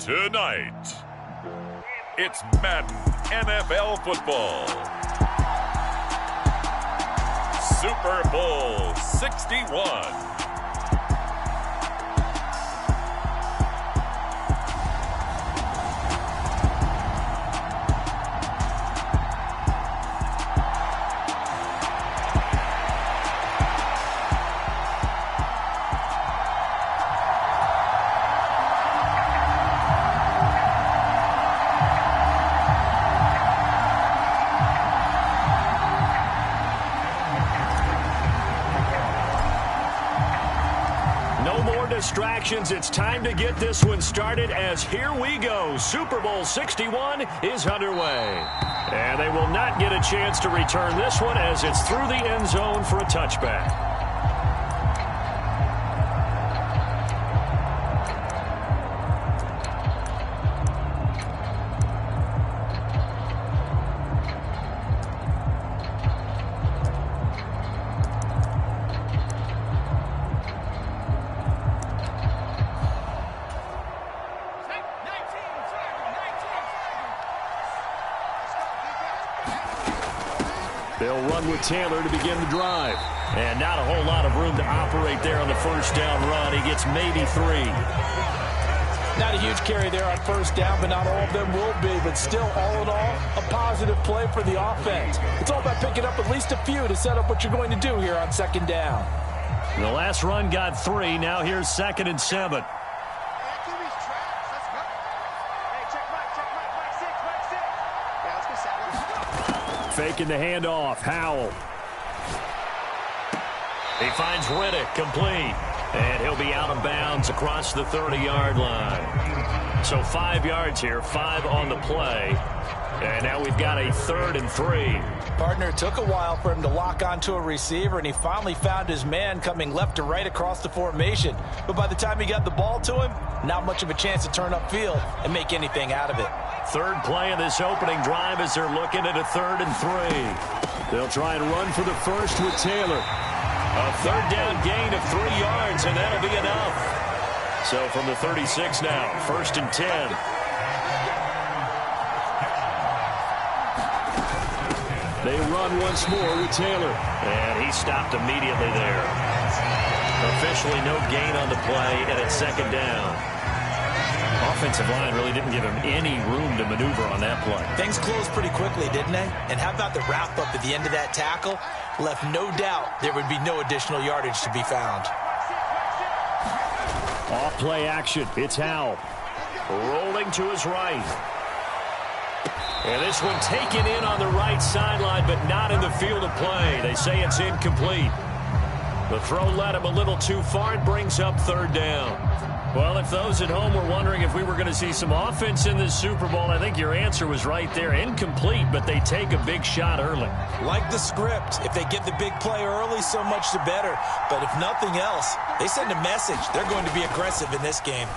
Tonight, it's Madden NFL football. Super Bowl 61. Distractions. It's time to get this one started as here we go. Super Bowl 61 is underway. And they will not get a chance to return this one as it's through the end zone for a touchback. They'll run with Taylor to begin the drive. And not a whole lot of room to operate there on the first down run. He gets maybe 3. Not a huge carry there on first down, but not all of them will be. But still, all in all, a positive play for the offense. It's all about picking up at least a few to set up what you're going to do here on second down. The last run got 3. Now here's 2nd and 7. Faking the handoff. Howell. He finds Riddick complete. And he'll be out of bounds across the 30-yard line. So 5 yards here, 5 on the play. And now we've got a 3rd and 3. Partner, took a while for him to lock onto a receiver, and he finally found his man coming left to right across the formation. But by the time he got the ball to him, not much of a chance to turn upfield and make anything out of it. 3rd play of this opening drive as they're looking at a 3rd and 3. They'll try and run for the first with Taylor. A 3rd down gain of 3 yards, and that'll be enough. So from the 36 now, 1st and 10. They run once more with Taylor. And he stopped immediately there. Officially no gain on the play, and it's 2nd down. Offensive line really didn't give him any room to maneuver on that play. Things closed pretty quickly, didn't they? And how about the wrap up at the end of that tackle? Left no doubt there would be no additional yardage to be found. Off play action. It's Howell. Rolling to his right. And this one taken in on the right sideline, but not in the field of play. They say it's incomplete. The throw led him a little too far and brings up 3rd down. Well, if those at home were wondering if we were going to see some offense in this Super Bowl, I think your answer was right there. Incomplete, but they take a big shot early. Like the script, if they get the big play early, so much the better. But if nothing else, they send a message. They're going to be aggressive in this game.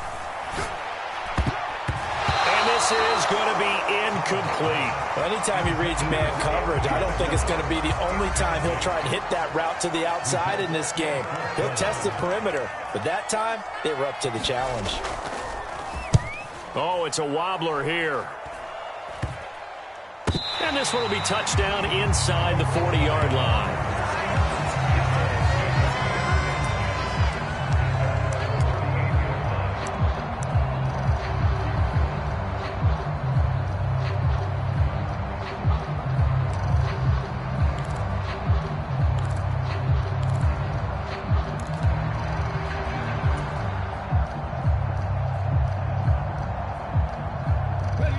And this is going to be incomplete. Anytime he reads man coverage, I don't think it's going to be the only time he'll try and hit that route to the outside in this game. He'll test the perimeter, but that time, they were up to the challenge. Oh, it's a wobbler here. And this one will be touchdown inside the 40-yard line.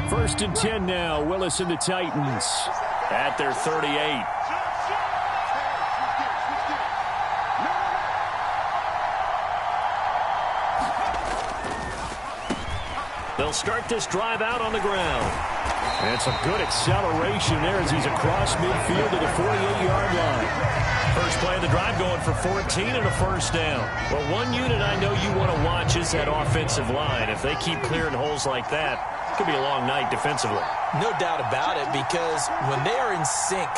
First and 10 now. Willis and the Titans at their 38. They'll start this drive out on the ground. And some good acceleration there as he's across midfield to the 48-yard line. First play of the drive going for 14 and a 1st down. Well, one unit I know you want to watch is that offensive line. If they keep clearing holes like that, it could be a long night defensively. No doubt about it, because when they are in sync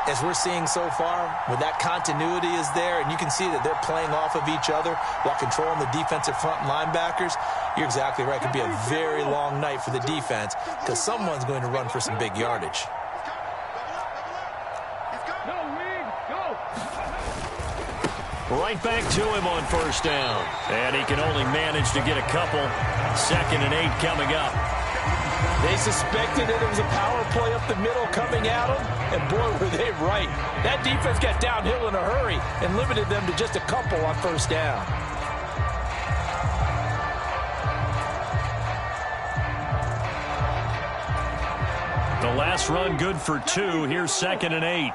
as we're seeing so far, when that continuity is there and you can see that they're playing off of each other while controlling the defensive front linebackers, you're exactly right. It could be a very long night for the defense because someone's going to run for some big yardage. Right back to him on first down. And he can only manage to get a couple. 2nd and 8 coming up. They suspected that it was a power play up the middle coming at them, and boy, were they right. That defense got downhill in a hurry and limited them to just a couple on first down. The last run good for 2. Here's 2nd and 8.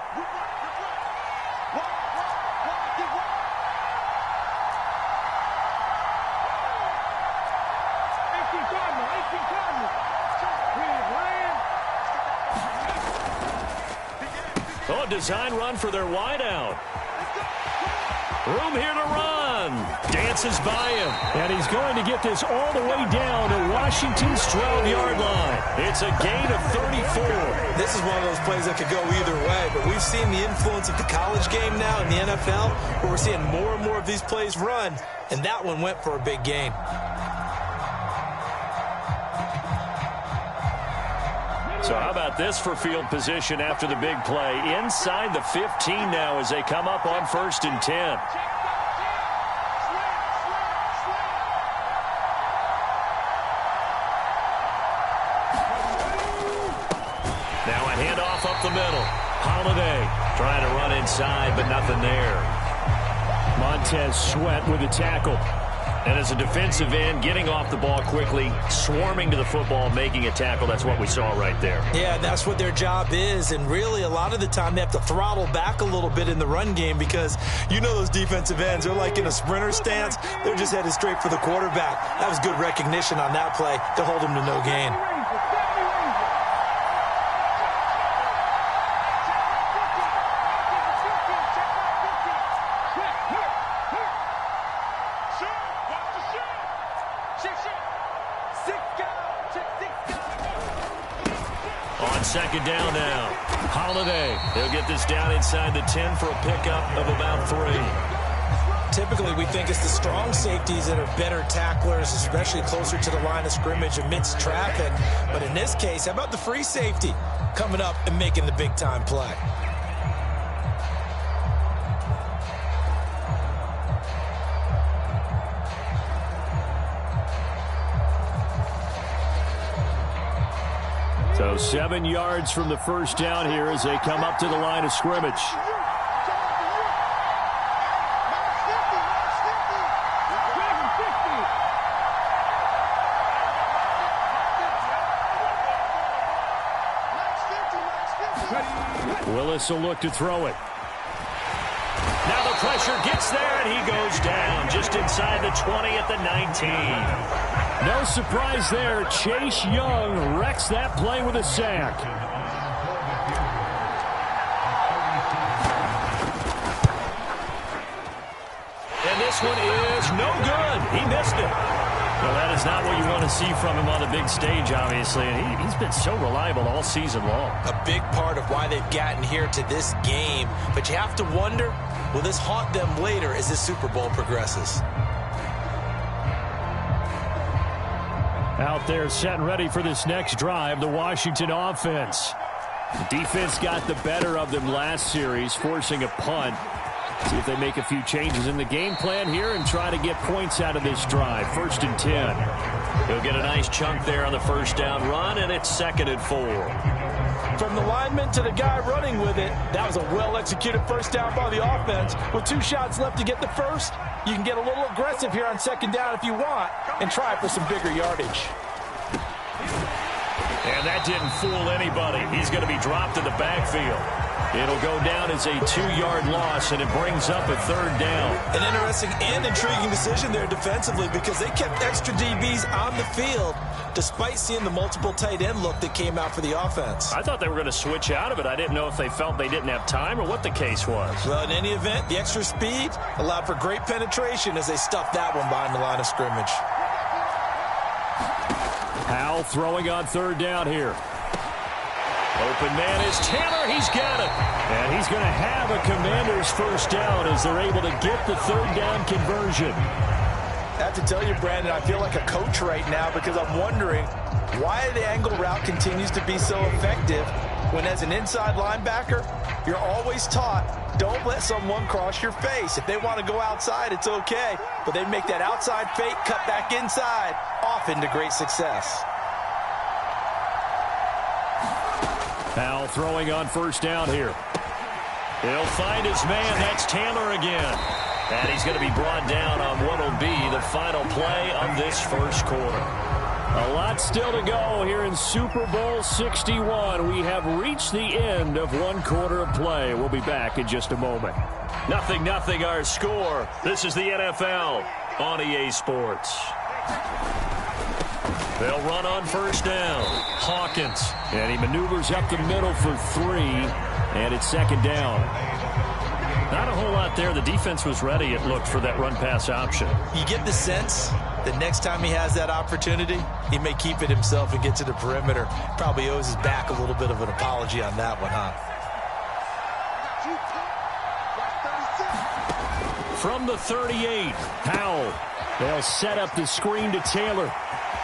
Oh, design run for their wideout. Room here to run. Dances by him. And he's going to get this all the way down to Washington's 12-yard line. It's a gain of 34. This is one of those plays that could go either way, but we've seen the influence of the college game now in the NFL, where we're seeing more and more of these plays run, and that one went for a big gain. So how about this for field position after the big play? Inside the 15 now as they come up on 1st and 10. Now a handoff up the middle. Holiday trying to run inside, but nothing there. Montez Sweat with a tackle. And as a defensive end, getting off the ball quickly, swarming to the football, making a tackle, that's what we saw right there. Yeah, that's what their job is, and really a lot of the time they have to throttle back a little bit in the run game because you know those defensive ends, they're like in a sprinter stance. They're just headed straight for the quarterback. That was good recognition on that play to hold him to no gain. On 2nd down now. Holiday. They'll get this down inside the 10 for a pickup of about 3. Typically, we think it's the strong safeties that are better tacklers, especially closer to the line of scrimmage amidst traffic. But in this case, how about the free safety coming up and making the big-time play? So 7 yards from the first down here as they come up to the line of scrimmage. Willis will look to throw it. Now the pressure gets there, and he goes down just inside the 20 at the 19. No surprise there. Chase Young wrecks that play with a sack. And this one is no good. He missed it. Well, that is not what you want to see from him on the big stage, obviously. And he's been so reliable all season long. A big part of why they've gotten here to this game. But you have to wonder, will this haunt them later as this Super Bowl progresses? Out there set and ready for this next drive, the Washington offense. The defense got the better of them last series, forcing a punt. See if they make a few changes in the game plan here and try to get points out of this drive. 1st and 10. He'll get a nice chunk there on the first down run, and it's 2nd and 4. From the lineman to the guy running with it, that was a well-executed first down by the offense. With 2 shots left to get the first, you can get a little aggressive here on 2nd down if you want and try for some bigger yardage. And that didn't fool anybody. He's going to be dropped in the backfield. It'll go down as a 2-yard loss, and it brings up a 3rd down. An interesting and intriguing decision there defensively because they kept extra DBs on the field despite seeing the multiple tight end look that came out for the offense. I thought they were going to switch out of it. I didn't know if they felt they didn't have time or what the case was. Well, in any event, the extra speed allowed for great penetration as they stuffed that one behind the line of scrimmage. Howell throwing on 3rd down here. Open man is Taylor. He's got it. And he's going to have a Commanders first down as they're able to get the third down conversion. I have to tell you, Brandon, I feel like a coach right now because I'm wondering why the angle route continues to be so effective when as an inside linebacker, you're always taught, don't let someone cross your face. If they want to go outside, it's okay. But they make that outside fake, cut back inside, often to great success. Powell throwing on first down here. He'll find his man. That's Taylor again. And he's going to be brought down on what will be the final play of this first quarter. A lot still to go here in Super Bowl 61. We have reached the end of one quarter of play. We'll be back in just a moment. 0-0 our score. This is the NFL on EA Sports. They'll run on first down. Hawkins. And he maneuvers up the middle for 3. And it's second down. Not a whole lot there. The defense was ready, it looked, for that run-pass option. You get the sense that next time he has that opportunity, he may keep it himself and get to the perimeter. Probably owes his back a little bit of an apology on that one, huh? From the 38, Powell. They'll set up the screen to Taylor.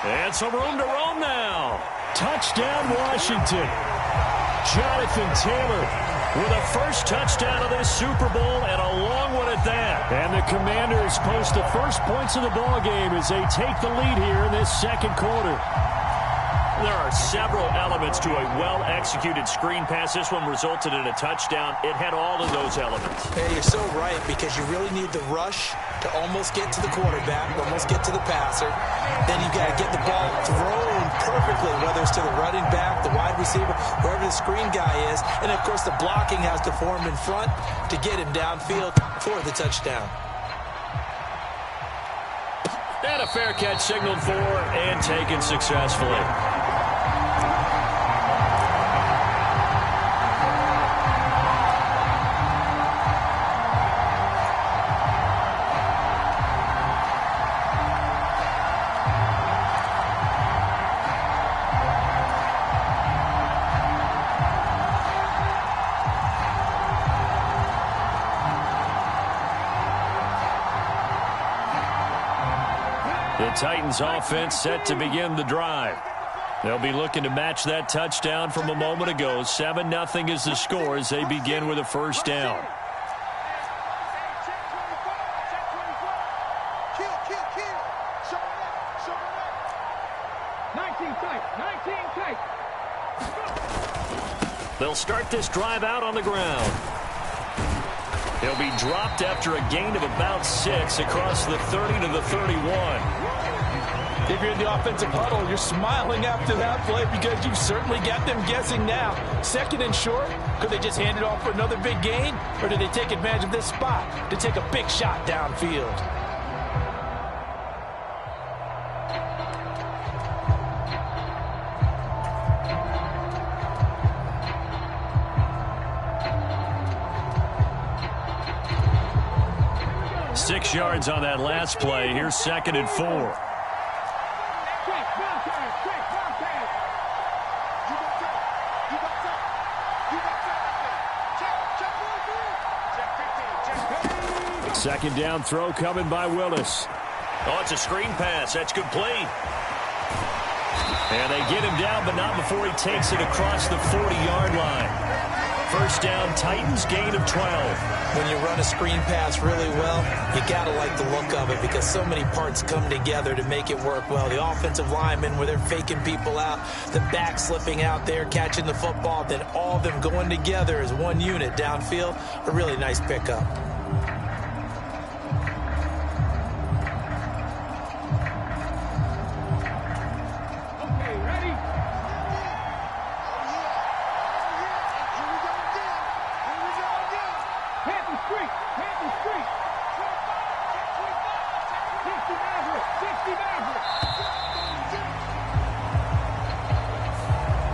And some room to roam now. Touchdown, Washington. Jonathan Taylor with a first touchdown of this Super Bowl, and a long one at that. And the Commanders post the first points of the ball game as they take the lead here in this second quarter. There are several elements to a well-executed screen pass. This one resulted in a touchdown. It had all of those elements. Hey, you're so right, because you really need the rush to almost get to the quarterback, almost get to the passer. Then you got to get the ball thrown perfectly, whether it's to the running back, the wide receiver, wherever the screen guy is. And, of course, the blocking has to form in front to get him downfield for the touchdown. And a fair catch signaled for and taken successfully. The Titans offense set to begin the drive. They'll be looking to match that touchdown from a moment ago. 7-0 is the score as they begin with a first down. They'll start this drive out on the ground. He'll be dropped after a gain of about 6 across the 30 to the 31. If you're in the offensive huddle, you're smiling after that play because you certainly got them guessing now. Second and short, could they just hand it off for another big gain? Or do they take advantage of this spot to take a big shot downfield? Six yards on that last play. Here's 2nd and 4. Second down throw coming by Willis. Oh, it's a screen pass. That's complete. And they get him down, but not before he takes it across the 40-yard line. First down, Titans, gain of 12. When you run a screen pass really well, you got to like the look of it because so many parts come together to make it work well. The offensive linemen, where they're faking people out, the back slipping out there, catching the football, then all of them going together as one unit downfield. A really nice pickup.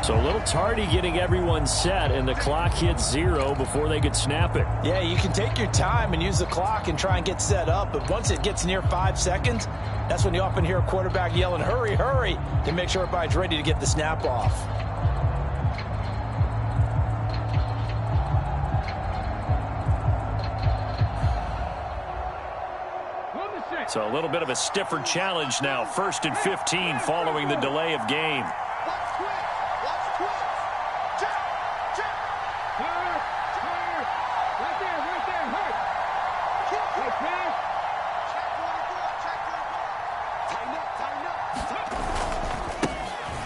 So a little tardy getting everyone set, and the clock hits 0 before they could snap it. Yeah, you can take your time and use the clock and try and get set up, but once it gets near 5 seconds, that's when you often hear a quarterback yelling, hurry, hurry, to make sure everybody's ready to get the snap off. So a little bit of a stiffer challenge now. 1st and 15 following the delay of game.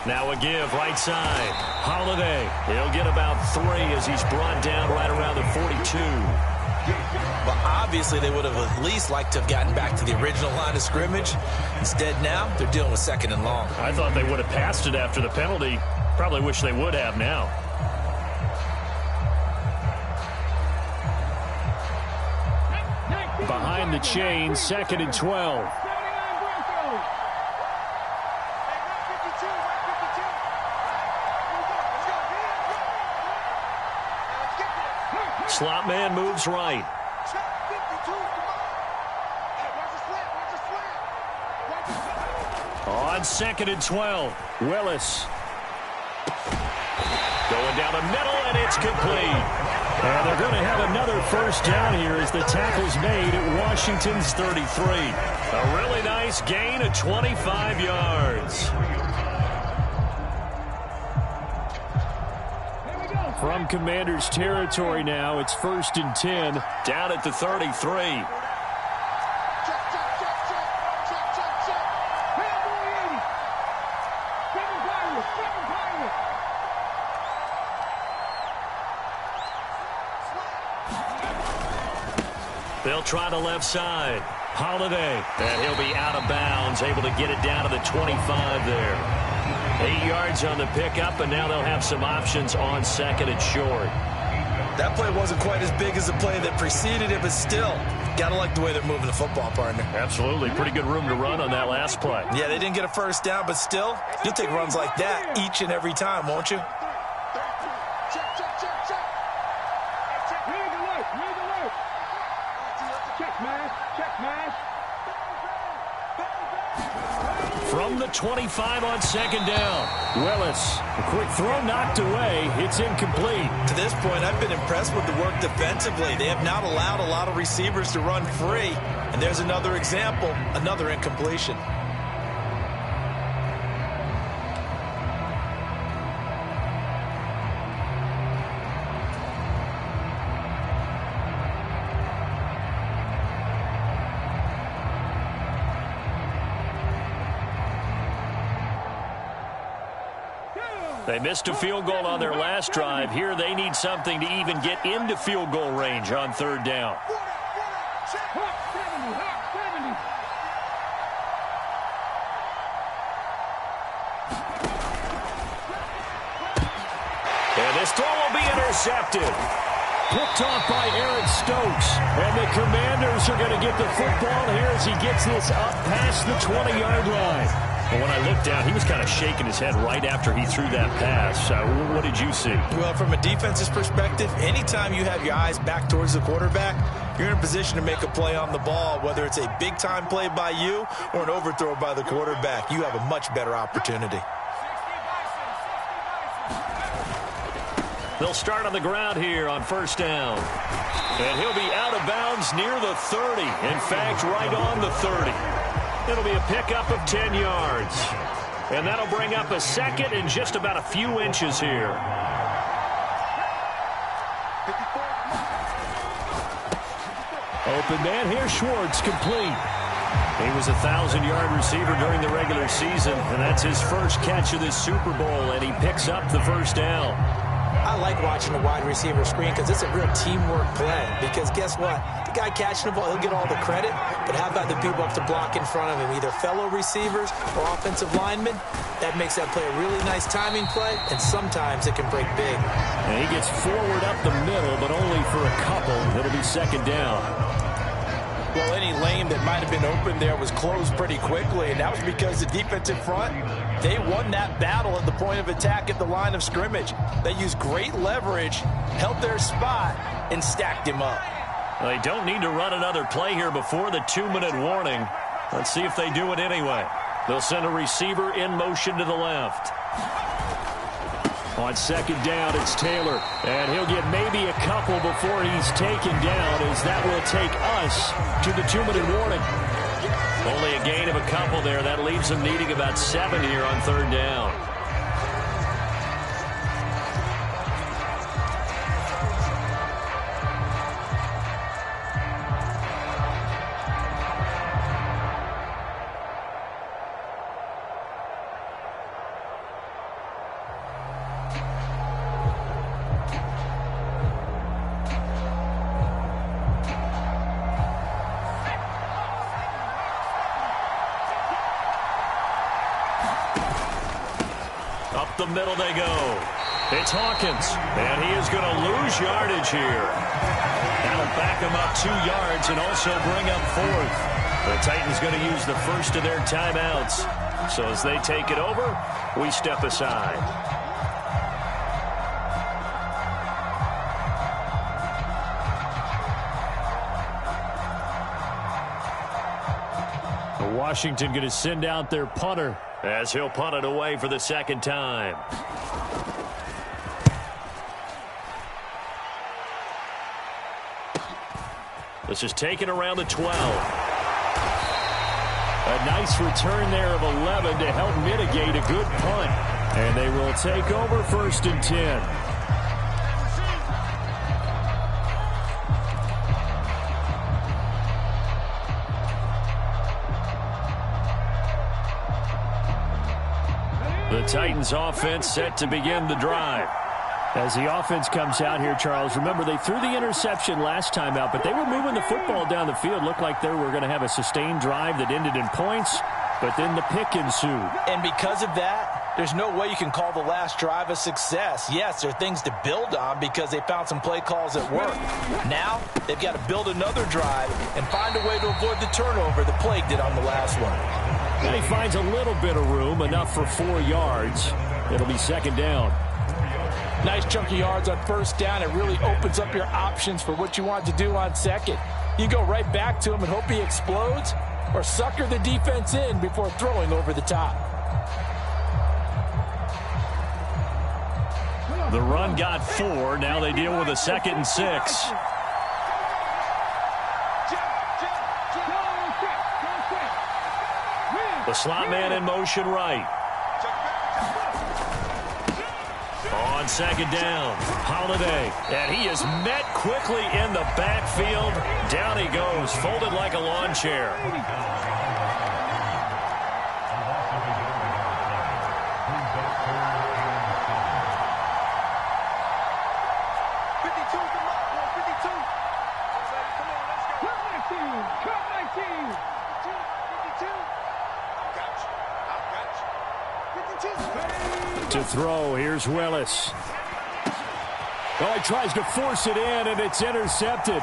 Now a give right side. Holiday. He'll get about 3 as he's brought down right around the 42. Well, obviously they would have at least liked to have gotten back to the original line of scrimmage. Instead now they're dealing with 2nd and long. I thought they would have passed it after the penalty. Probably wish they would have now. Behind the chain, 2nd and 12. Slot man moves right. On 2nd and 12, Willis. Going down the middle, and it's complete. And they're going to have another first down here as the tackle's made at Washington's 33. A really nice gain of 25 yards. From Commanders territory now, it's 1st and 10, down at the 33. They'll try the left side. Holiday, and he'll be out of bounds, able to get it down to the 25 there. 8 yards on the pickup, and now they'll have some options on 2nd and short. That play wasn't quite as big as the play that preceded it, but still, gotta like the way they're moving the football, partner. Absolutely. Pretty good room to run on that last play. Yeah, they didn't get a first down, but still, you'll take runs like that each and every time, won't you? From the 25 on 2nd down. Willis, a quick throw knocked away. It's incomplete. To this point, I've been impressed with the work defensively. They have not allowed a lot of receivers to run free. And there's another example, another incompletion. They missed a field goal on their last drive. Here they need something to even get into field goal range on 3rd down. And this throw will be intercepted. Picked off by Aaron Stokes. And the Commanders are going to get the football here as he gets this up past the 20-yard line. Well, when I looked down, he was kind of shaking his head right after he threw that pass. What did you see? Well, from a defense's perspective, anytime you have your eyes back towards the quarterback, you're in a position to make a play on the ball, whether it's a big-time play by you or an overthrow by the quarterback. You have a much better opportunity. They'll start on the ground here on 1st down. And he'll be out of bounds near the 30. In fact, right on the 30. It'll be a pickup of 10 yards. And that'll bring up a 2nd and just about a few inches here. Open man here, Schwartz, complete. He was a 1,000-yard receiver during the regular season, and that's his first catch of this Super Bowl, and he picks up the 1st down. I like watching the wide receiver screen because it's a real teamwork play. Because guess what? The guy catching the ball, he'll get all the credit. But how about the people up to block in front of him, either fellow receivers or offensive linemen? That makes that play a really nice timing play, and sometimes it can break big. And he gets forward up the middle, but only for a couple. It'll be 2nd down. Well, any lane that might have been open there was closed pretty quickly, and that was because the defensive front, they won that battle at the point of attack at the line of scrimmage. They used great leverage, held their spot, and stacked him up. They don't need to run another play here before the 2-minute warning. Let's see if they do it anyway. They'll send a receiver in motion to the left. On 2nd down, it's Taylor. And he'll get maybe a couple before he's taken down, as that will take us to the 2-minute warning. Only a gain of a couple there. That leaves them needing about 7 here on 3rd down. Up the middle they go. It's Hawkins, and he is going to lose yardage here. That'll back him up 2 yards and also bring up 4th. The Titans going to use the first of their timeouts. So as they take it over, we step aside. Washington going to send out their punter as he'll punt it away for the 2nd time. This is taken around the 12. A nice return there of 11 to help mitigate a good punt. And they will take over 1st and 10. The Titans offense set to begin the drive. As the offense comes out here, Charles, remember they threw the interception last time out, but they were moving the football down the field. Looked like they were going to have a sustained drive that ended in points, but then the pick ensued. And because of that, there's no way you can call the last drive a success. Yes, there are things to build on because they found some play calls that work. Now, they've got to build another drive and find a way to avoid the turnover the plague did on the last one. And he finds a little bit of room, enough for 4 yards. It'll be 2nd down. Nice chunk of yards on 1st down. It really opens up your options for what you want to do on 2nd. You go right back to him and hope he explodes, or sucker the defense in before throwing over the top. The run got 4. Now they deal with a 2nd and 6. The slot man in motion right. On 2nd down, Holiday. And he is met quickly in the backfield. Down he goes, folded like a lawn chair. To throw, here's Willis. Oh, he tries to force it in, and it's intercepted.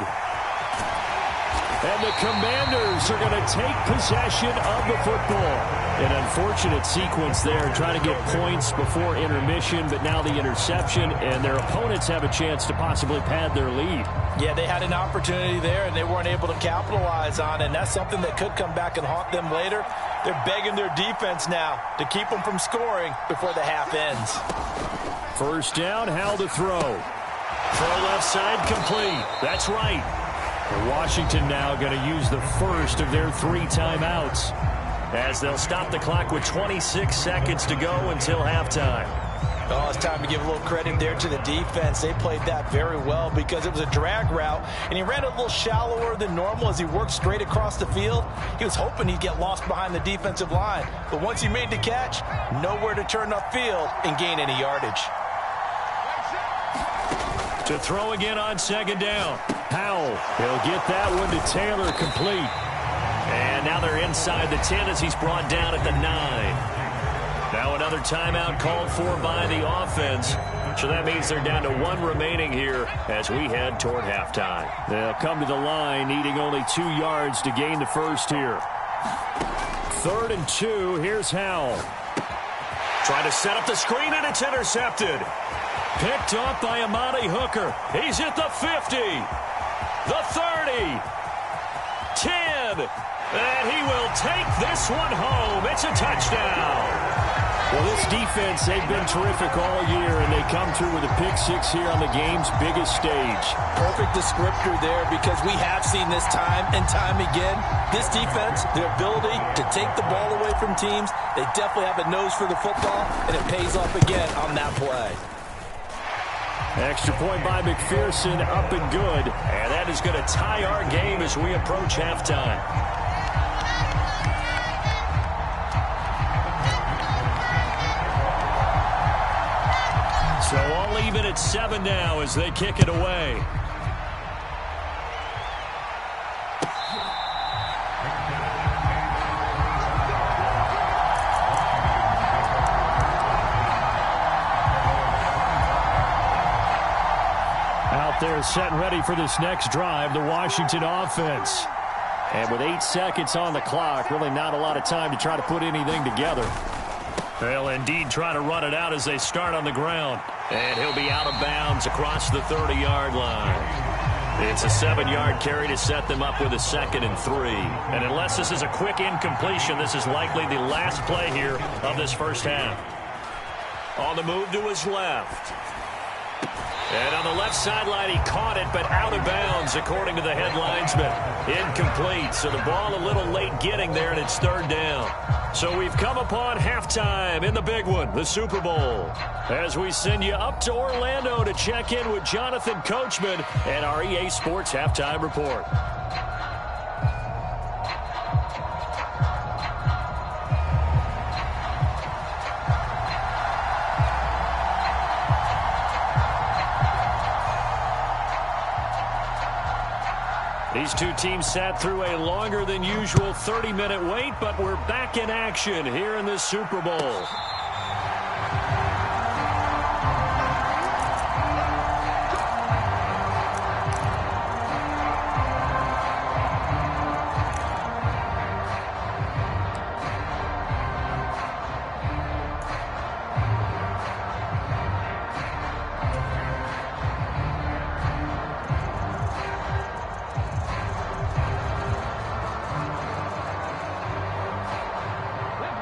And the Commanders are going to take possession of the football. An unfortunate sequence there, trying to get points before intermission, but now the interception, and their opponents have a chance to possibly pad their lead. Yeah, they had an opportunity there, and they weren't able to capitalize on it, and that's something that could come back and haunt them later. They're begging their defense now to keep them from scoring before the half ends. 1st down, Howell to throw. Throw left side complete. That's right. Washington now going to use the first of their 3 timeouts as they'll stop the clock with 26 seconds to go until halftime. Oh, it's time to give a little credit there to the defense. They played that very well because it was a drag route, and he ran a little shallower than normal as he worked straight across the field. He was hoping he'd get lost behind the defensive line, but once he made the catch, nowhere to turn upfield and gain any yardage. To throw again on 2nd down. Howell, he'll get that one to Taylor, complete. And now they're inside the 10 as he's brought down at the 9. Now another timeout called for by the offense. So that means they're down to 1 remaining here as we head toward halftime. They'll come to the line, needing only 2 yards to gain the first here. 3rd and 2, here's Howell. Trying to set up the screen, and it's intercepted. Picked off by Amani Hooker. He's at the 50, the 30, 10, and he will take this one home. It's a touchdown. Well, this defense, they've been terrific all year, and they come through with a pick-6 here on the game's biggest stage. Perfect descriptor there, because we have seen this time and time again. This defense, their ability to take the ball away from teams, they definitely have a nose for the football, and it pays off again on that play. Extra point by McPherson, up and good. And that is going to tie our game as we approach halftime. So all even at 7 now as they kick it away. Out there set and ready for this next drive, the Washington offense. And with 8 seconds on the clock, really not a lot of time to try to put anything together. They'll indeed try to run it out as they start on the ground. And he'll be out of bounds across the 30-yard line. It's a 7-yard carry to set them up with a 2nd and 3. And unless this is a quick incompletion, this is likely the last play here of this first half. On the move to his left. And on the left sideline, he caught it, but out of bounds, according to the head linesman. Incomplete, so the ball a little late getting there, and it's 3rd down. So we've come upon halftime in the big one, the Super Bowl. As we send you up to Orlando to check in with Jonathan Coachman and our EA Sports Halftime Report. These two teams sat through a longer than usual 30-minute wait, but we're back in action here in this Super Bowl.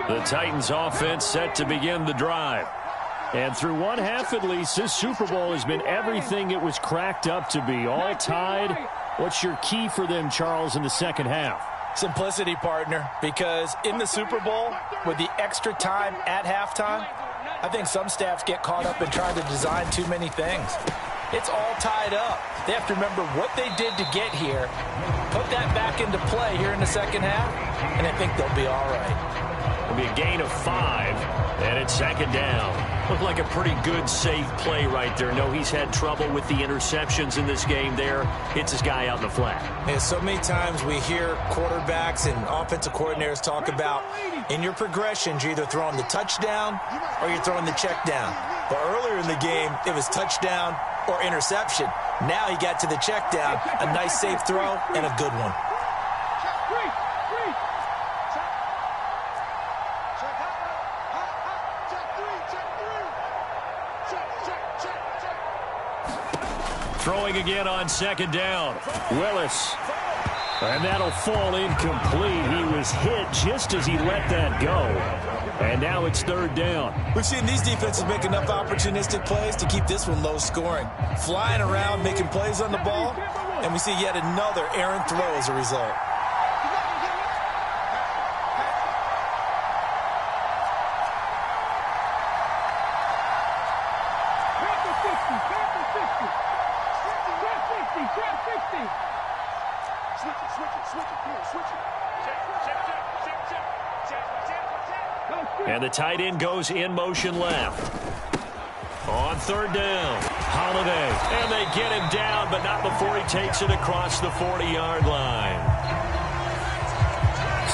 The Titans offense set to begin the drive. And through one half at least, this Super Bowl has been everything it was cracked up to be. All tied. What's your key for them, Charles, in the second half? Simplicity, partner, because in the Super Bowl, with the extra time at halftime, I think some staffs get caught up in trying to design too many things. It's all tied up. They have to remember what they did to get here, put that back into play here in the second half, and I think they'll be all right. It'll be a gain of 5, and it's 2nd down. Looked like a pretty good, safe play right there. No, he's had trouble with the interceptions in this game there. Hits his guy out in the flat. Yeah, so many times we hear quarterbacks and offensive coordinators talk about in your progressions, you're either throwing the touchdown or you're throwing the check down. But earlier in the game, it was touchdown or interception. Now he got to the check down, a nice safe throw and a good one. Throwing again on 2nd down. Willis. And that'll fall incomplete. He was hit just as he let that go. And now it's 3rd down. We've seen these defenses make enough opportunistic plays to keep this one low scoring. Flying around, making plays on the ball, and we see yet another errant throw as a result. And the tight end goes in motion left. On 3rd down, Holiday. And they get him down, but not before he takes it across the 40-yard line.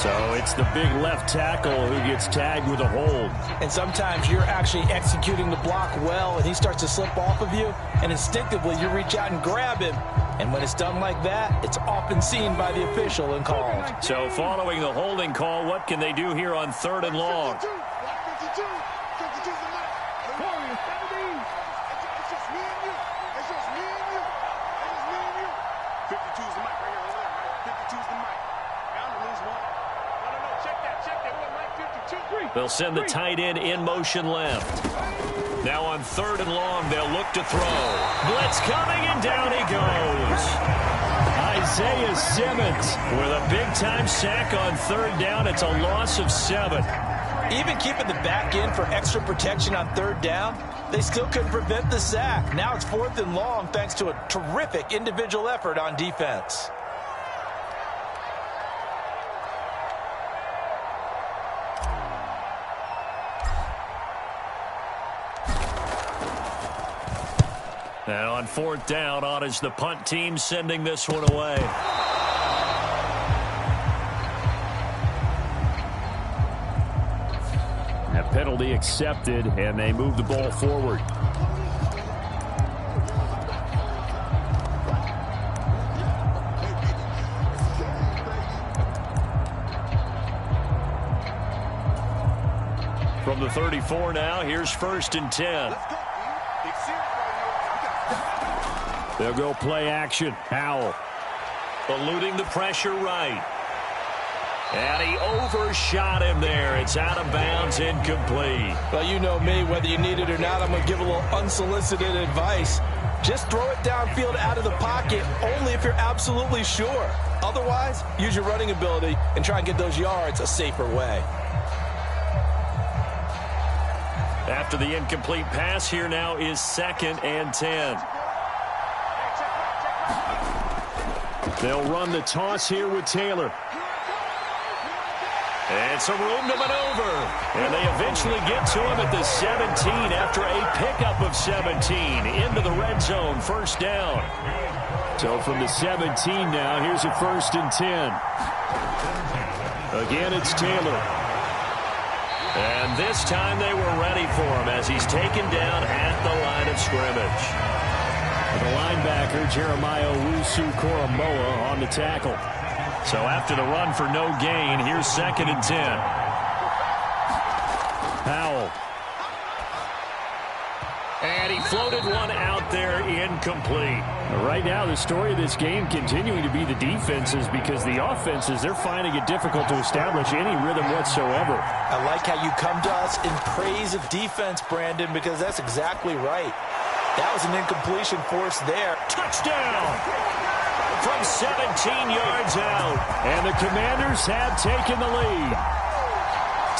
So it's the big left tackle who gets tagged with a hold. And sometimes you're actually executing the block well, and he starts to slip off of you, and instinctively you reach out and grab him. And when it's done like that, it's often seen by the official and called. So following the holding call, what can they do here on 3rd and long? They'll send the tight end in motion left. Now on 3rd and long, they'll look to throw. Blitz coming, and down he goes. Isaiah Simmons with a big-time sack on 3rd down. It's a loss of 7. Even keeping the back end for extra protection on 3rd down, they still couldn't prevent the sack. Now it's 4th and long thanks to a terrific individual effort on defense. And on 4th down, on is the punt team sending this one away. That penalty accepted, and they move the ball forward. From the 34 now, here's 1st and 10. They'll go play action. Howell. Eluding the pressure right. And he overshot him there. It's out of bounds, incomplete. Well, you know me, whether you need it or not, I'm going to give a little unsolicited advice. Just throw it downfield out of the pocket, only if you're absolutely sure. Otherwise, use your running ability and try and get those yards a safer way. After the incomplete pass, here now is 2nd and 10. They'll run the toss here with Taylor. And some room to maneuver. And they eventually get to him at the 17 after a pickup of 17 into the red zone. 1st down. So from the 17 now, here's a 1st and 10. Again, it's Taylor. And this time they were ready for him as he's taken down at the line of scrimmage. The linebacker, Jeremiah Owusu-Koramoah, on the tackle. So after the run for no gain, here's 2nd and 10. Howell. And he floated one out there, incomplete. Right now, the story of this game continuing to be the defenses, because the offenses, they're finding it difficult to establish any rhythm whatsoever. I like how you come to us in praise of defense, Brandon, because that's exactly right. That was an incompletion forced there. Touchdown! From 17 yards out. And the Commanders have taken the lead.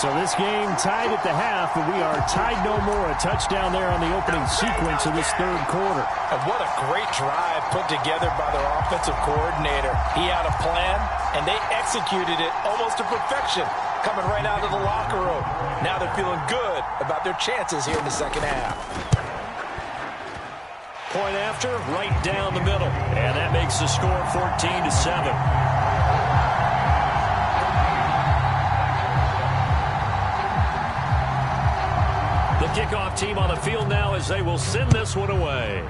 So this game tied at the half, but we are tied no more. A touchdown there on the opening sequence of this 3rd quarter. And what a great drive put together by their offensive coordinator. He had a plan, and they executed it almost to perfection, coming right out of the locker room. Now they're feeling good about their chances here in the 2nd half. Point after, right down the middle. And that makes the score 14-7. The kickoff team on the field now as they will send this one away.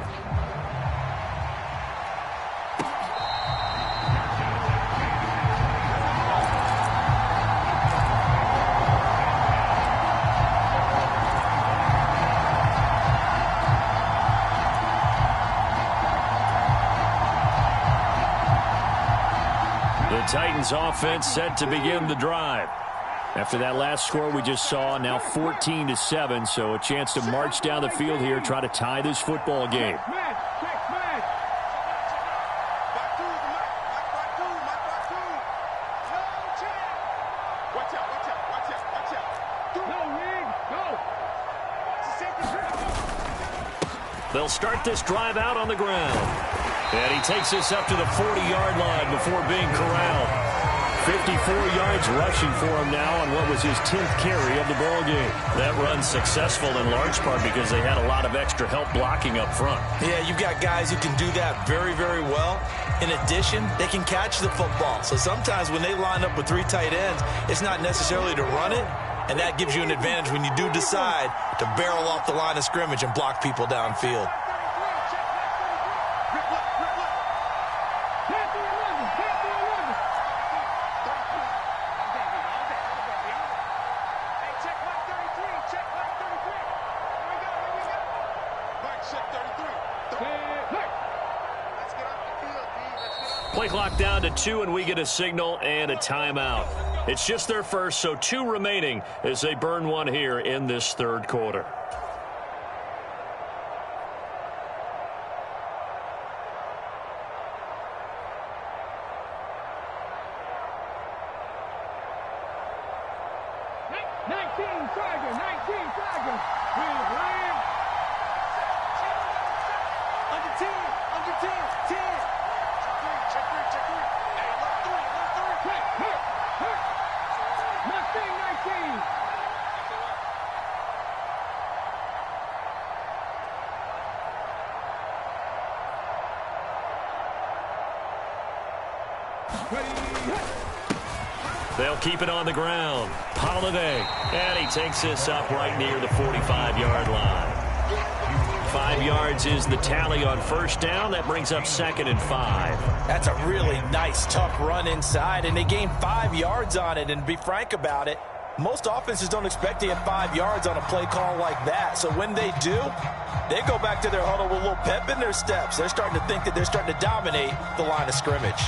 The Titans offense set to begin the drive. After that last score we just saw, now 14-7, so a chance to march down the field here, try to tie this football game. They'll start this drive out on the ground. And he takes this up to the 40-yard line before being corralled. 54 yards rushing for him now on what was his 10th carry of the ball game. That run's successful in large part because they had a lot of extra help blocking up front. Yeah, you've got guys who can do that very, very well. In addition, they can catch the football. So sometimes when they line up with 3 tight ends, it's not necessarily to run it, and that gives you an advantage when you do decide to barrel off the line of scrimmage and block people downfield. Play clock down to 2, and we get a signal and a timeout. It's just their first, so 2 remaining as they burn one here in this third quarter. They'll keep it on the ground. Holiday. And he takes this up right near the 45-yard line. 5 yards is the tally on first down. That brings up 2nd and 5. That's a really nice, tough run inside, and they gained 5 yards on it. And to be frank about it, most offenses don't expect to get 5 yards on a play call like that. So when they do, they go back to their huddle with a little pep in their steps. They're starting to think that they're starting to dominate the line of scrimmage.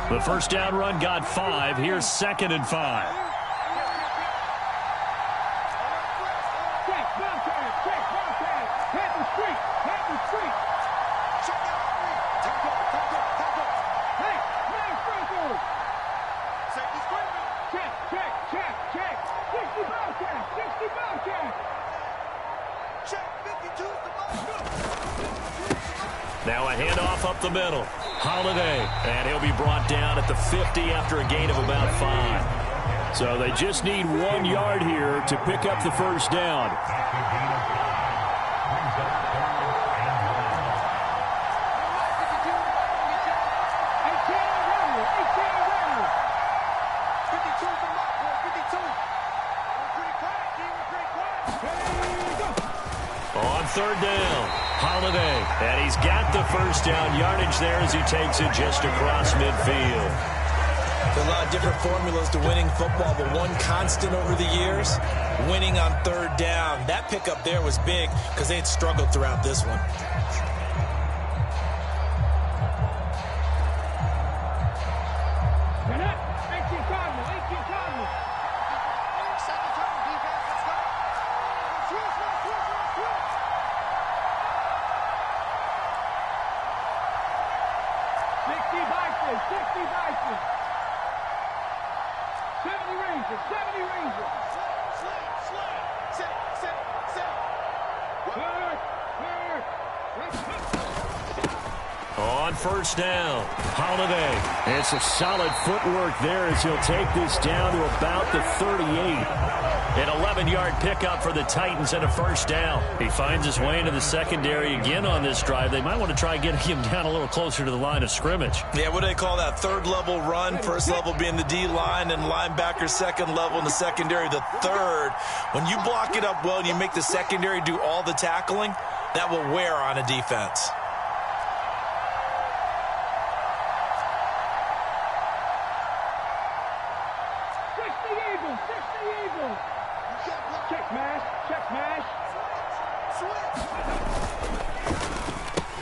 The first down run got 5. Here's 2nd and 5. Now a handoff up the middle. Holiday, and he'll be brought down at the 50 after a gain of about 5. So they just need 1 yard here to pick up the first down. On third down, Holiday, and he's got the first down yardage there as he takes it just across midfield. There are a lot of different formulas to winning football, but one constant over the years, winning on third down. That pickup there was big because they had struggled throughout this one. On first down, Holiday. It's a solid footwork there as he'll take this down to about the 38. An 11-yard pickup for the Titans and a first down. He finds his way into the secondary again on this drive. They might want to try getting him down a little closer to the line of scrimmage. Yeah, what do they call that? Third level run. First level being the D-line and linebacker. Second level in the secondary, the third. When you block it up well and you make the secondary do all the tackling, that will wear on a defense.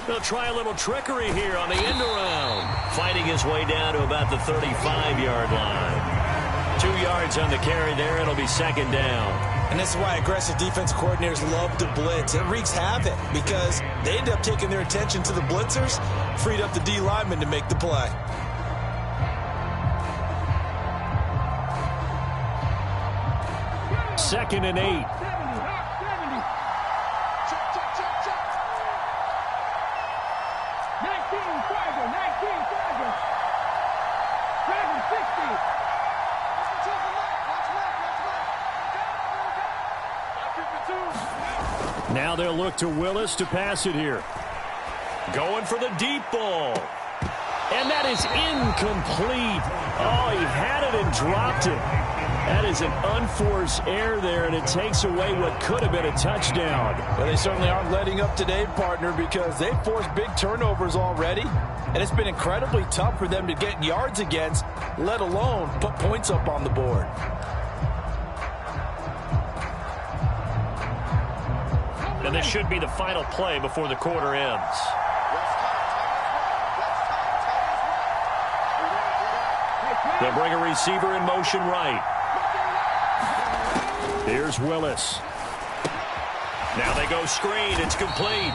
They'll try a little trickery here on the end around. Fighting his way down to about the 35-yard line. 2 yards on the carry there. It'll be second down. And this is why aggressive defense coordinators love to blitz. It wreaks havoc because they end up taking their attention to the blitzers, freed up the D lineman to make the play. Second and 8. Now they'll look to Willis to pass it here. Going for the deep ball. And that is incomplete. Oh, he had it and dropped it. That is an unforced error there, and it takes away what could have been a touchdown. Well, they certainly aren't letting up today, partner, because they've forced big turnovers already, and it's been incredibly tough for them to get yards against, let alone put points up on the board. And this should be the final play before the quarter ends. Hey, They'll bring a receiver in motion right. Here's Willis. Now they go screen. It's complete.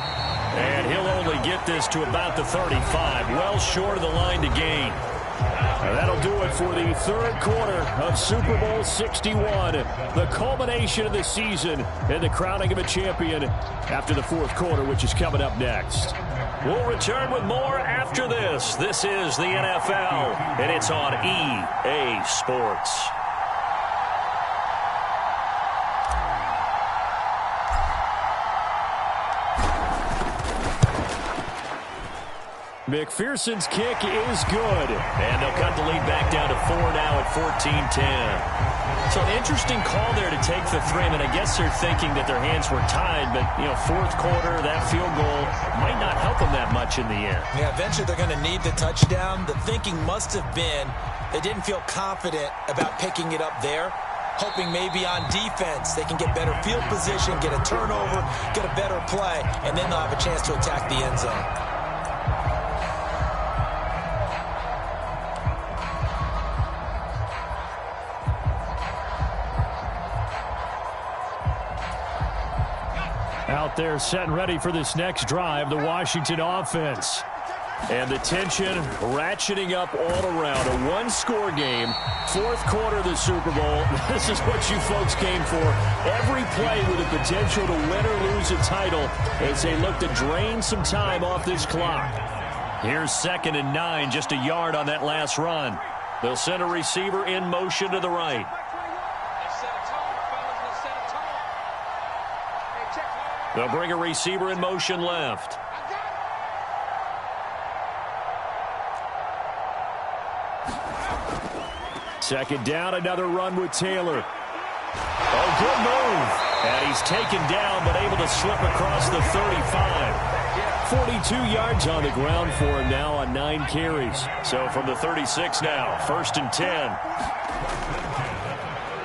And he'll only get this to about the 35. Well short of the line to gain. That'll do it for the third quarter of Super Bowl 61. The culmination of the season and the crowning of a champion after the fourth quarter, which is coming up next. We'll return with more after this. This is the NFL, and it's on EA Sports. McPherson's kick is good. And they'll cut the lead back down to 4 now at 14-10. So an interesting call there to take the 3. I mean, I guess they're thinking that their hands were tied, but, you know, fourth quarter, that field goal might not help them that much in the end. Yeah, eventually they're going to need the touchdown. The thinking must have been they didn't feel confident about picking it up there, hoping maybe on defense they can get better field position, get a turnover, get a better play, and then they'll have a chance to attack the end zone. Out there set and ready for this next drive, the Washington offense. And the tension ratcheting up all around. A one-score game, fourth quarter of the Super Bowl. This is what you folks came for. Every play with the potential to win or lose a title as they look to drain some time off this clock. Here's 2nd and 9, just a yard on that last run. They'll send a receiver in motion to the right. They'll bring a receiver in motion left. Second down, another run with Taylor. Oh, good move. And he's taken down, but able to slip across the 35. 42 yards on the ground for him now on 9 carries. So from the 36 now, 1st and 10.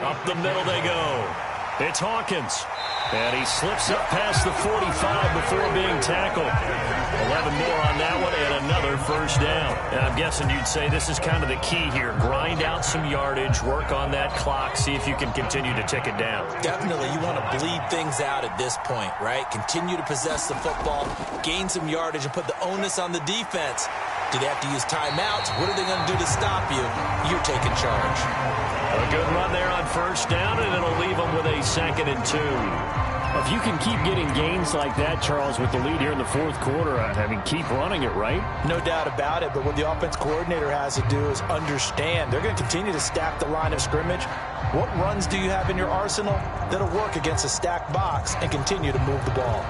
Up the middle they go. It's Hawkins. And he slips up past the 45 before being tackled. 11 more on that one and another first down. And I'm guessing you'd say this is kind of the key here. Grind out some yardage, work on that clock, see if you can continue to tick it down. Definitely. You want to bleed things out at this point, right? Continue to possess the football, gain some yardage, and put the onus on the defense. Do they have to use timeouts? What are they going to do to stop you? You're taking charge. A good run there on first down, and it'll leave them with a 2nd and 2. If you can keep getting gains like that, Charles, with the lead here in the fourth quarter, I mean, keep running it, right? No doubt about it, but what the offense coordinator has to do is understand. They're going to continue to stack the line of scrimmage. What runs do you have in your arsenal that'll work against a stacked box and continue to move the ball?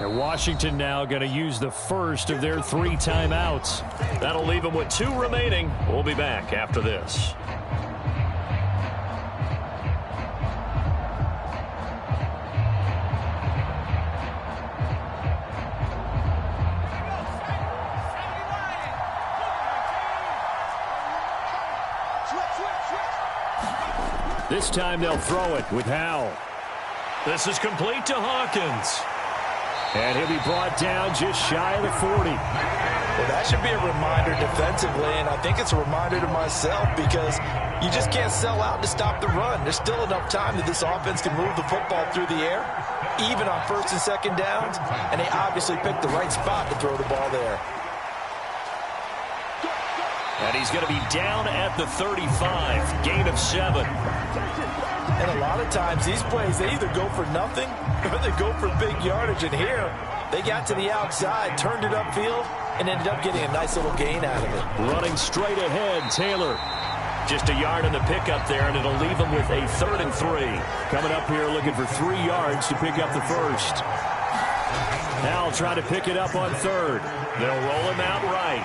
And Washington now going to use the first of their 3 timeouts. That'll leave them with 2 remaining. We'll be back after this. This time they'll throw it with Howell. This is complete to Hawkins. And he'll be brought down just shy of the 40. Well, that should be a reminder defensively, and I think it's a reminder to myself because you just can't sell out to stop the run. There's still enough time that this offense can move the football through the air, even on 1st and 2nd downs, and they obviously picked the right spot to throw the ball there. And he's going to be down at the 35, gain of 7. And a lot of times these plays, they either go for nothing or they go for big yardage. And here, they got to the outside, turned it upfield, and ended up getting a nice little gain out of it. Running straight ahead, Taylor. Just a yard in the pickup there, and it'll leave them with a 3rd and 3. Coming up here looking for 3 yards to pick up the first. Now trying to pick it up on 3rd. They'll roll him out right.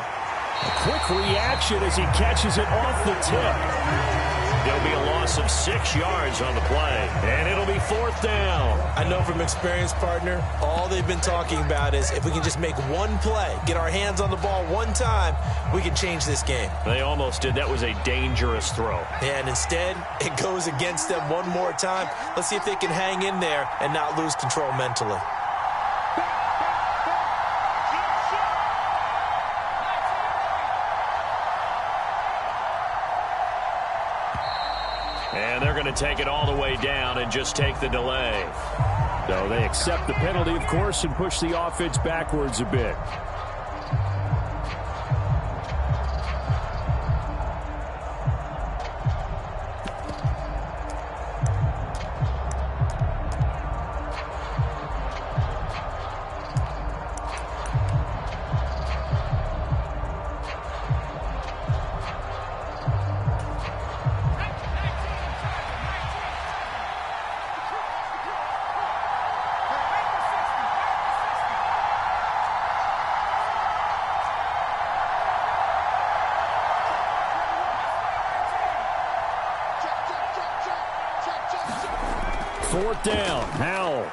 A quick reaction as he catches it off the tip. There'll be a long loss of 6 yards on the play. And it'll be 4th down. I know from experience, partner, all they've been talking about is if we can just make one play, get our hands on the ball one time, we can change this game. They almost did. That was a dangerous throw. And instead, it goes against them one more time. Let's see if they can hang in there and not lose control mentally. And they're going to take it all the way down and just take the delay. So they accept the penalty, of course, and push the offense backwards a bit. Fourth down, Howell.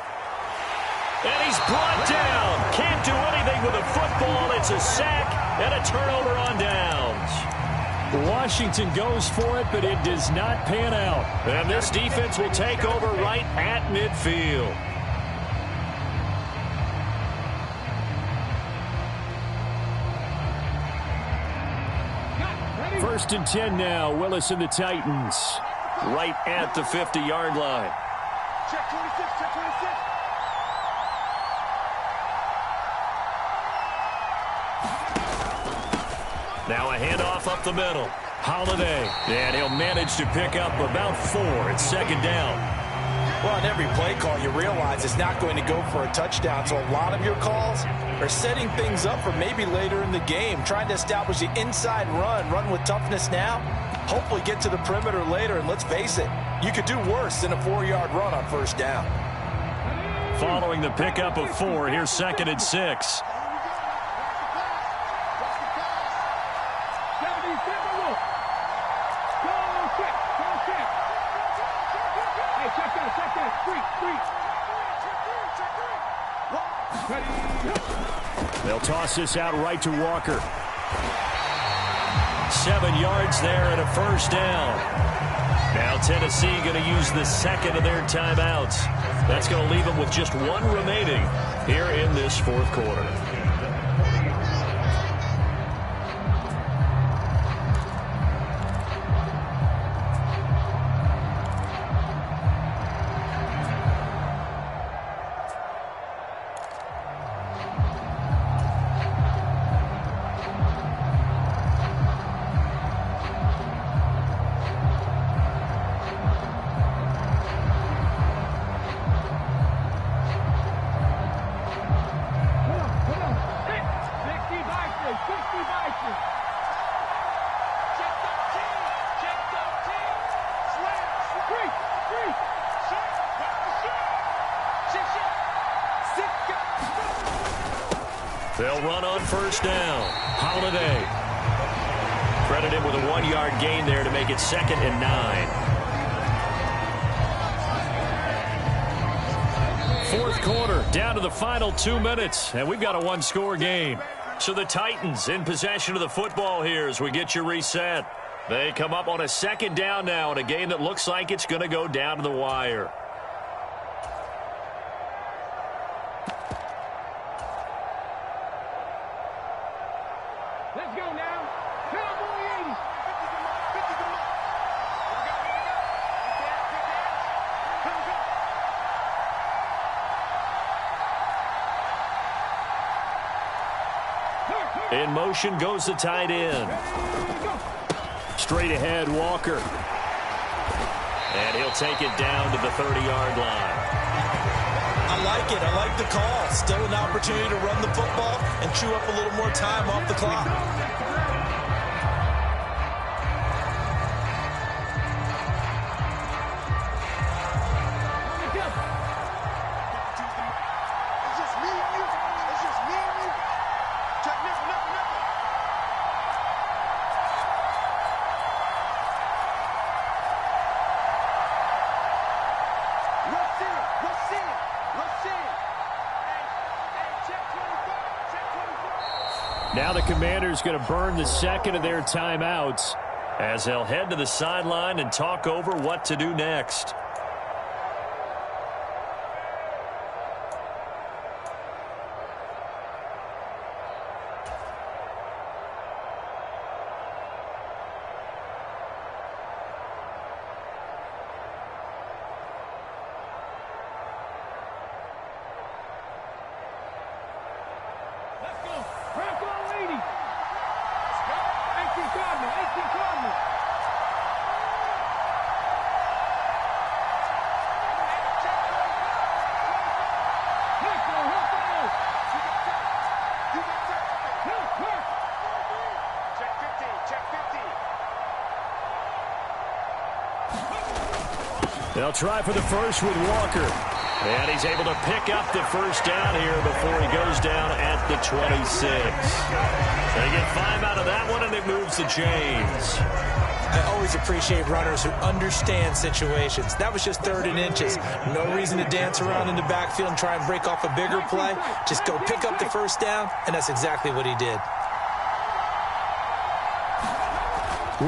And he's brought down. Can't do anything with a football. It's a sack and a turnover on downs. Washington goes for it, but it does not pan out. And this defense will take over right at midfield. First and 10 now. Willis and the Titans. Right at the 50-yard line. Check 26, check 26. Now a handoff up the middle. Holiday. And he'll manage to pick up about 4. It's 2nd down. Well, on every play call, you realize it's not going to go for a touchdown. So a lot of your calls are setting things up for maybe later in the game, trying to establish the inside run with toughness now. Hopefully get to the perimeter later, and let's face it, you could do worse than a 4-yard run on 1st down. Following the pickup of 4, here's 2nd and 6. They'll toss this out right to Walker. 7 yards there and a 1st down. Now Tennessee going to use the 2nd of their timeouts. That's going to leave them with just 1 remaining here in this 4th quarter. They'll run on 1st down. Holiday. Credit him with a 1-yard gain there to make it 2nd and 9. 4th quarter, down to the final 2 minutes, and we've got a 1-score game. So the Titans in possession of the football here as we get you reset. They come up on a 2nd down now in a game that looks like it's going to go down to the wire. Let's go now. Cowboy 80s. In motion goes the tight end. Straight ahead, Walker. And he'll take it down to the 30-yard line. I like it. I like the call. Still an opportunity to run the football and chew up a little more time off the clock. Now the Commanders going to burn the second of their timeouts as they'll head to the sideline and talk over what to do next. They'll try for the first with Walker. And he's able to pick up the first down here before he goes down at the 26. They get 5 out of that one, and it moves the chains. I always appreciate runners who understand situations. That was just 3rd and inches. No reason to dance around in the backfield and try and break off a bigger play. Just go pick up the first down, and that's exactly what he did.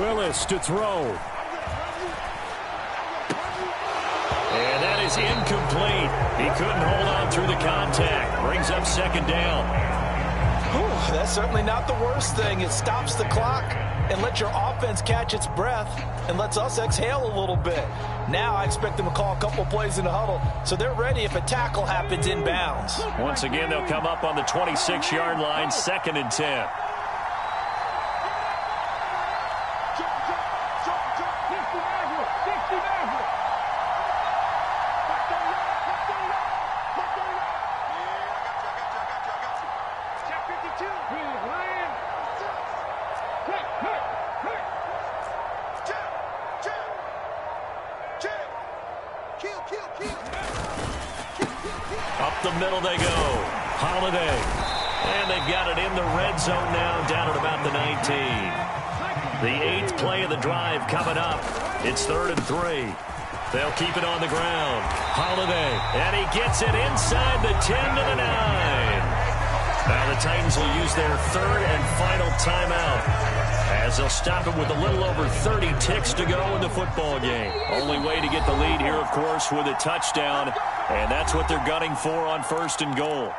Willis to throw. And that is incomplete. He couldn't hold on through the contact. Brings up 2nd down. Whew, that's certainly not the worst thing. It stops the clock and lets your offense catch its breath and lets us exhale a little bit. Now I expect them to call a couple plays in the huddle so they're ready if a tackle happens inbounds. Once again, they'll come up on the 26-yard line, 2nd and 10. Up the middle they go. Holiday. And they've got it in the red zone now, down at about the 19. The 8th play of the drive coming up. It's 3rd and 3. They'll keep it on the ground. Holiday. And he gets it inside the 10 to the 9. Now the Titans will use their 3rd and final timeout as they'll stop it with a little over 30 ticks to go in the football game. Only way to get the lead here, of course, with a touchdown, and that's what they're gunning for on 1st and goal.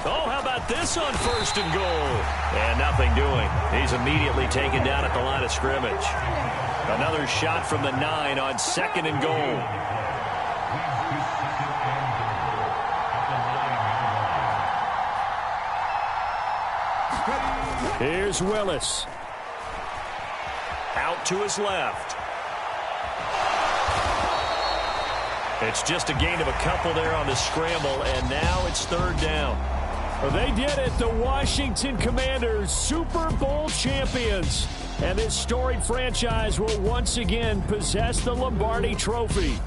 Oh, how about this on 1st and goal? And nothing doing. He's immediately taken down at the line of scrimmage. Another shot from the 9 on 2nd and goal. Here's Willis. Out to his left. It's just a gain of a couple there on the scramble, and now it's 3rd down. Well, they did it. The Washington Commanders, Super Bowl champions. And this storied franchise will once again possess the Lombardi Trophy.